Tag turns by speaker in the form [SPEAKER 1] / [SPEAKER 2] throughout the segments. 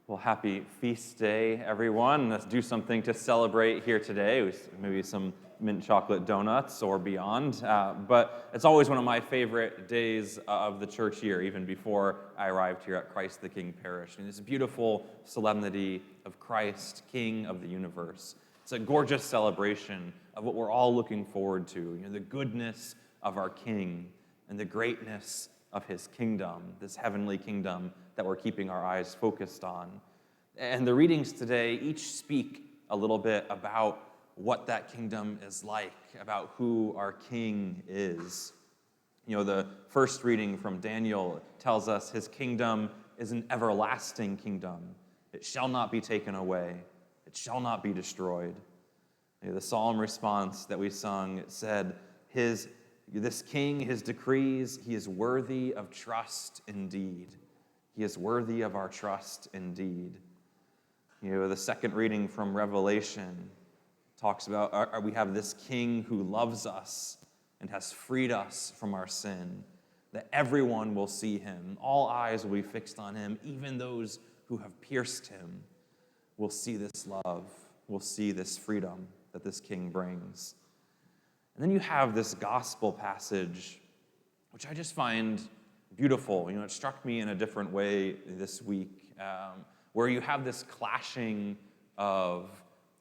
[SPEAKER 1] Well, happy feast day, everyone. Let's do something to celebrate here today. Maybe some mint chocolate donuts or beyond. But it's always one of my favorite days of the church year, even before I arrived here at Christ the King Parish. And this beautiful solemnity of Christ, King of the universe. It's a gorgeous celebration of what we're all looking forward to, the goodness of our King and the greatness of his kingdom, this heavenly kingdom that we're keeping our eyes focused on. And the readings today each speak a little bit about what that kingdom is like, about who our King is. The first reading from Daniel tells us his kingdom is an everlasting kingdom. It shall not be taken away. It shall not be destroyed. The psalm response that we sung said, this king, his decrees, he is worthy of trust indeed. He is worthy of our trust indeed. The second reading from Revelation talks about we have this king who loves us and has freed us from our sin, that everyone will see him. All eyes will be fixed on him, even those who have pierced him will see this love, will see this freedom that this king brings. And then you have this gospel passage, which I just find beautiful. It struck me in a different way this week, where you have this clashing of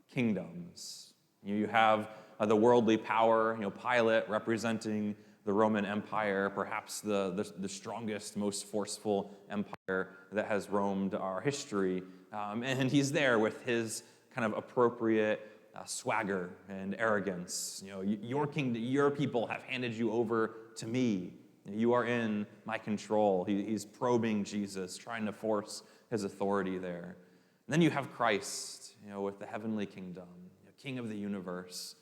[SPEAKER 1] kingdoms. You have the worldly power, Pilate representing the Roman Empire, perhaps the strongest, most forceful empire that has roamed our history. And he's there with his kind of appropriate swagger and arrogance. Your kingdom, your people have handed you over to me. You are in my control. He's probing Jesus, trying to force his authority there. And then you have Christ, with the heavenly kingdom, King of the universe,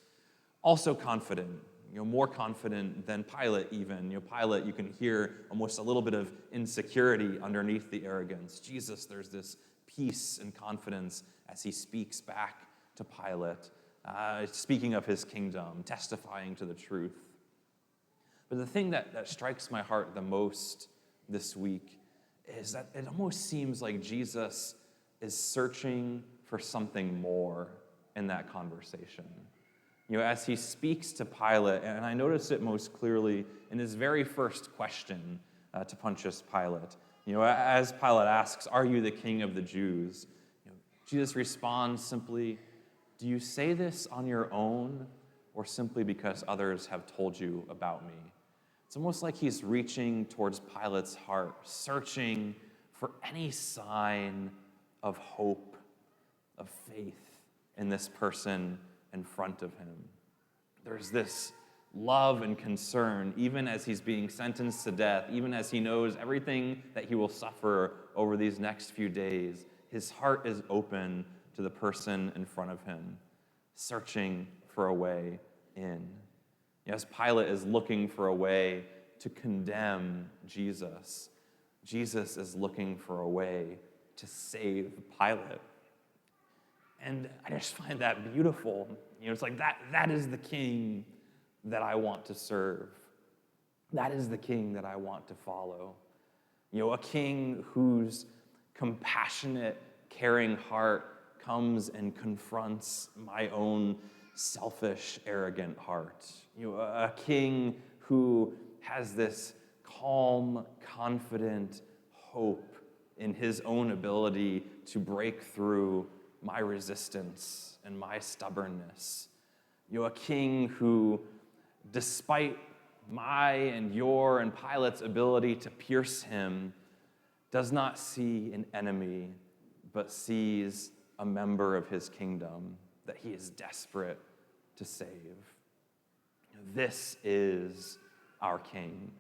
[SPEAKER 1] also confident, more confident than Pilate even. Pilate, you can hear almost a little bit of insecurity underneath the arrogance. Jesus, there's this peace and confidence as he speaks back to Pilate, speaking of his kingdom, testifying to the truth. But the thing that strikes my heart the most this week is that it almost seems like Jesus is searching for something more in that conversation. As he speaks to Pilate, and I notice it most clearly in his very first question to Pontius Pilate. As Pilate asks, "Are you the king of the Jews?" Jesus responds simply, "Do you say this on your own or simply because others have told you about me?" It's almost like he's reaching towards Pilate's heart, searching for any sign of hope, of faith in this person in front of him. There's this love and concern, even as he's being sentenced to death, even as he knows everything that he will suffer over these next few days. His heart is open to the person in front of him, searching for a way in. As Pilate is looking for a way to condemn Jesus, Jesus is looking for a way to save Pilate. And I just find that beautiful. It's like that is the king that I want to serve. That is the king that I want to follow. A king whose compassionate, caring heart comes and confronts my own selfish, arrogant heart. A king who has this calm, confident hope in his own ability to break through my resistance and my stubbornness. A king who, despite my and your and Pilate's ability to pierce him, does not see an enemy, but sees a member of his kingdom that he is desperate to save. This is our King.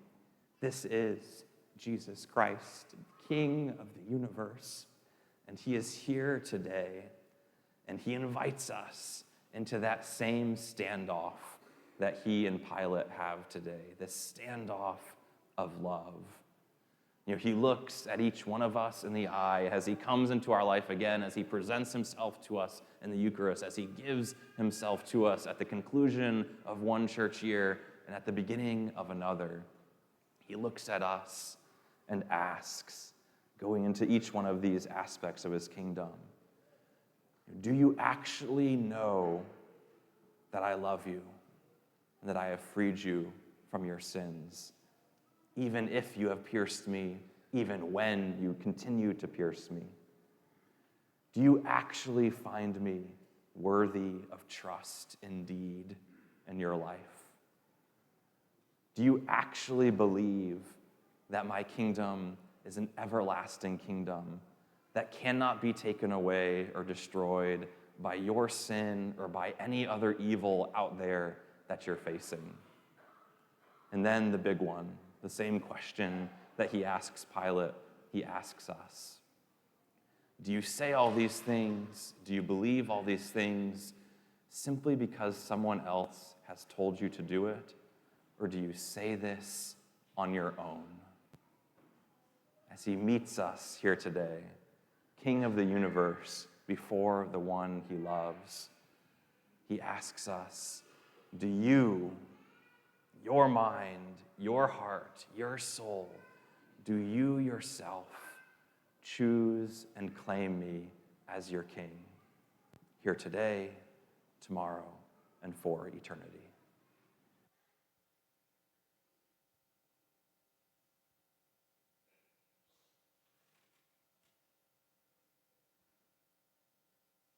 [SPEAKER 1] This is Jesus Christ, King of the universe. And he is here today, and he invites us into that same standoff that he and Pilate have today, this standoff of love. He looks at each one of us in the eye as he comes into our life again, as he presents himself to us in the Eucharist, as he gives himself to us at the conclusion of one church year and at the beginning of another. He looks at us and asks, going into each one of these aspects of his kingdom. Do you actually know that I love you and that I have freed you from your sins, even if you have pierced me, even when you continue to pierce me? Do you actually find me worthy of trust indeed in your life? Do you actually believe that my kingdom is an everlasting kingdom that cannot be taken away or destroyed by your sin or by any other evil out there that you're facing? And then the big one, the same question that he asks Pilate, he asks us. Do you say all these things? Do you believe all these things simply because someone else has told you to do it? Or do you say this on your own? As he meets us here today, King of the universe, before the one he loves, he asks us, do you, your mind, your heart, your soul, do you yourself choose and claim me as your king, here today, tomorrow, and for eternity?